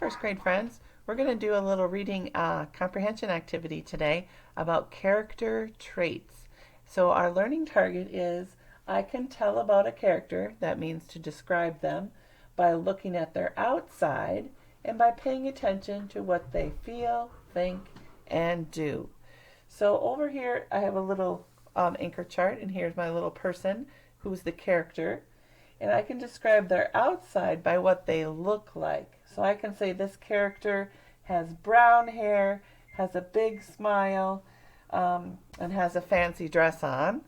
first grade friends. We're going to do a little reading comprehension activity today about character traits. So our learning target is I can tell about a character, that means to describe them, by looking at their outside and by paying attention to what they feel, think, and do. So over here I have a little anchor chart, and here's my little person who's the character. And I can describe their outside by what they look like. So I can say this character has brown hair, has a big smile, and has a fancy dress on.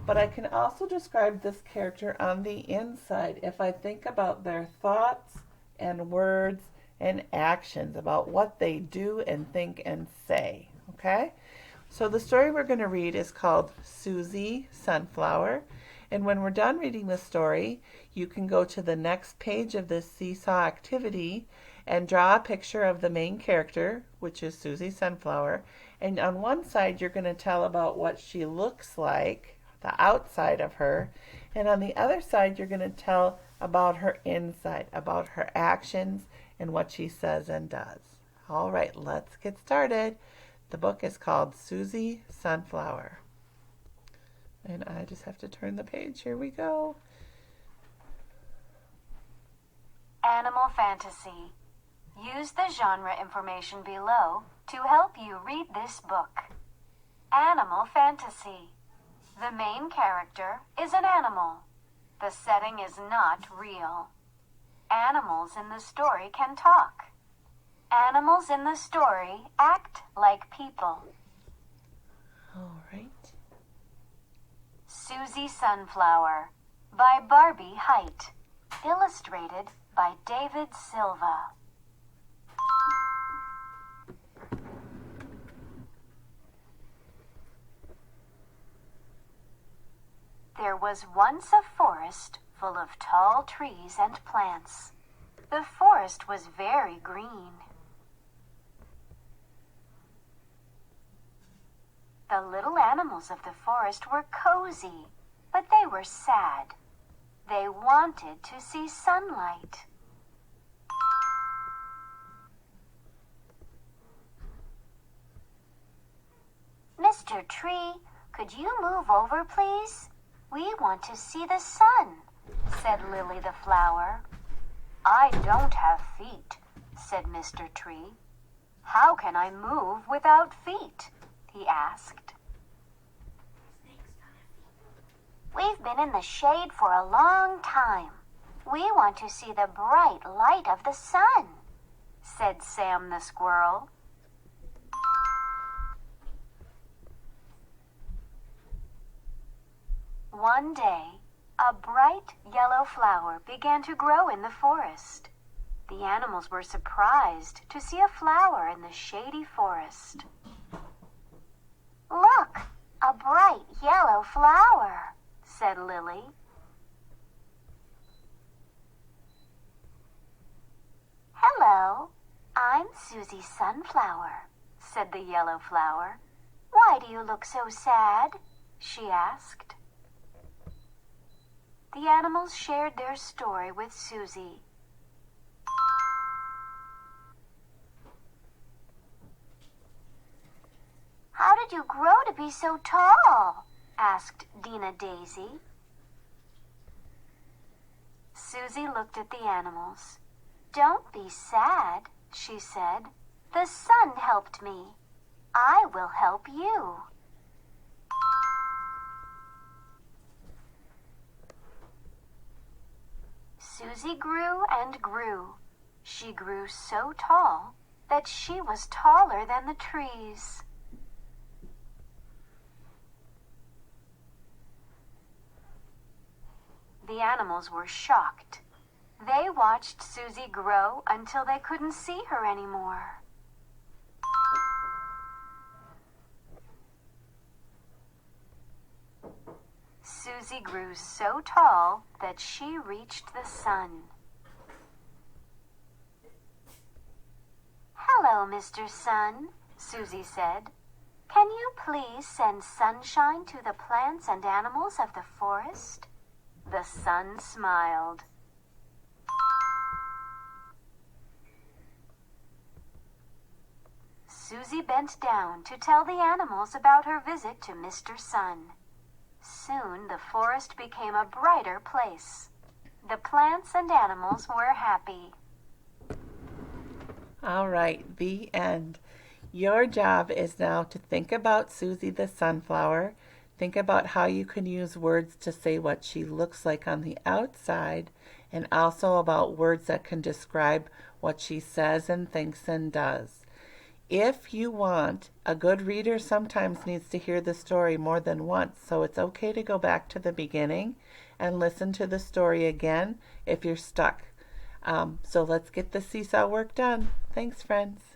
But I can also describe this character on the inside if I think about their thoughts and words and actions, about what they do and think and say. Okay? So the story we're going to read is called Suzy Sunflower. And when we're done reading the story, you can go to the next page of this seesaw activity and draw a picture of the main character, which is Suzy Sunflower. And on one side, you're going to tell about what she looks like, the outside of her. And on the other side, you're going to tell about her inside, about her actions and what she says and does. All right, let's get started. The book is called Suzy Sunflower. And I just have to turn the page. Here we go. Animal fantasy. Use the genre information below to help you read this book. Animal fantasy. The main character is an animal. The setting is not real. Animals in the story can talk. Animals in the story act like people. All right. Suzy Sunflower by Barbie Height. Illustrated by David Silva. There was once a forest full of tall trees and plants. The forest was very green. The little animals of the forest were cozy, but they were sad. They wanted to see sunlight. Mr. Tree, could you move over, please? We want to see the sun, said Lily the flower. I don't have feet, said Mr. Tree. How can I move without feet? He asked. We've been in the shade for a long time. We want to see the bright light of the sun, said Sam the squirrel. One day, a bright yellow flower began to grow in the forest. The animals were surprised to see a flower in the shady forest. Look, a bright yellow flower, said Lily. Hello, I'm Suzy Sunflower, said the yellow flower. Why do you look so sad? She asked. The animals shared their story with Suzy. How did you grow to be so tall? Asked Dina Daisy. Suzy looked at the animals. Don't be sad, she said. The sun helped me. I will help you. Suzy grew and grew. She grew so tall that she was taller than the trees. The animals were shocked. They watched Suzy grow until they couldn't see her anymore. Suzy grew so tall that she reached the sun. Hello, Mr. Sun, Suzy said. Can you please send sunshine to the plants and animals of the forest? The sun smiled. Suzy bent down to tell the animals about her visit to Mr. Sun. Soon the forest became a brighter place. The plants and animals were happy. All right, the end. Your job is now to think about Suzy the Sunflower. Think about how you can use words to say what she looks like on the outside, and also about words that can describe what she says and thinks and does. If you want, a good reader sometimes needs to hear the story more than once, so it's okay to go back to the beginning and listen to the story again if you're stuck. So let's get the seesaw work done. Thanks, friends.